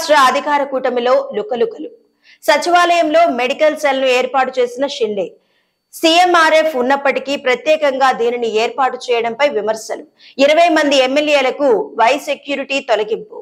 మహారాష్ట్ర అధికార కూటమిలో లుకలుకలు. సచివాలయంలో మెడికల్ సెల్ ను ఏర్పాటు చేసిన షిండే. సీఎంఆర్ఎఫ్ ఉన్నప్పటికీ ప్రత్యేకంగా దీనిని ఏర్పాటు చేయడంపై విమర్శలు. 20 మంది ఎమ్మెల్యేలకు వై సెక్యూరిటీ తొలగింపు.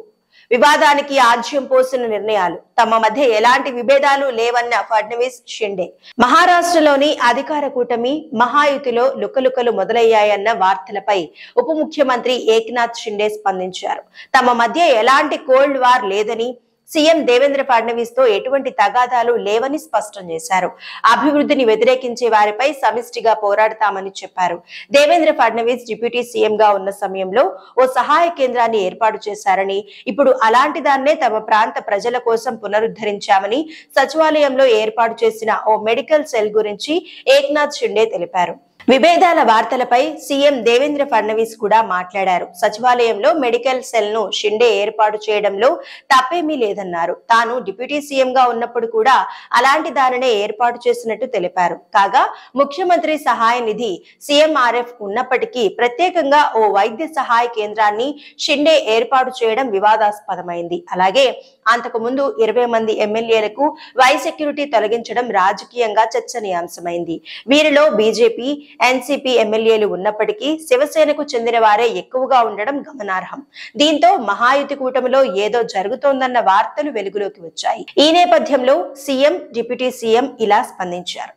వివాదానికి ఆజ్యం పోసిన నిర్ణయాలు. తమ మధ్య ఎలాంటి విభేదాలు లేవన్న ఫడ్నవీస్, షిండే. మహారాష్ట్రలోని అధికార కూటమి మహాయుతిలో లుకలుకలు మొదలయ్యాయన్న వార్తలపై ఉప ముఖ్యమంత్రి ఏక్నాథ్ షిండే స్పందించారు. తమ మధ్య ఎలాంటి కోల్డ్ వార్ లేదని, సీఎం దేవేంద్ర ఫడ్నవీస్ తో ఎటువంటి తగాదాలు లేవని స్పష్టం చేశారు. అభివృద్ధిని వ్యతిరేకించే వారిపై సమిష్టిగా పోరాడతామని చెప్పారు. దేవేంద్ర ఫడ్నవీస్ డిప్యూటీ సీఎం గా ఉన్న సమయంలో ఓ సహాయ కేంద్రాన్ని ఏర్పాటు చేశారని, ఇప్పుడు అలాంటి దాన్నే తమ ప్రాంత ప్రజల కోసం పునరుద్ధరించామని సచివాలయంలో ఏర్పాటు చేసిన ఓ మెడికల్ సెల్ గురించి ఏక్నాథ్ షిండే తెలిపారు. విభేదాల వార్తలపై సీఎం దేవేంద్ర ఫడ్నవీస్ కూడా మాట్లాడారు. సచివాలయంలో మెడికల్ సెల్ ను షిండే ఏర్పాటు చేయడంలో తప్పేమీ లేదన్నారు. తాను డిప్యూటీ సీఎం గా ఉన్నప్పుడు కూడా అలాంటి దానినే ఏర్పాటు చేసినట్టు తెలిపారు. కాగా ముఖ్యమంత్రి సహాయ నిధి సీఎంఆర్ఎఫ్ ఉన్నప్పటికీ ప్రత్యేకంగా ఓ వైద్య సహాయ కేంద్రాన్ని షిండే ఏర్పాటు చేయడం వివాదాస్పదమైంది. అలాగే అంతకు ముందు 20 మంది ఎమ్మెల్యేలకు వై సెక్యూరిటీ తొలగించడం రాజకీయంగా చర్చనీయాంశమైంది. వీరిలో బీజేపీ, ఎన్సీపీ ఎమ్మెల్యేలు ఉన్నప్పటికీ శివసేనకు చెందిన వారే ఎక్కువగా ఉండడం గమనార్హం. దీంతో మహాయుతి కూటమిలో ఏదో జరుగుతోందన్న వార్తలు వెలుగులోకి వచ్చాయి. ఈ నేపథ్యంలో సీఎం, డిప్యూటీ సీఎం ఇలా స్పందించారు.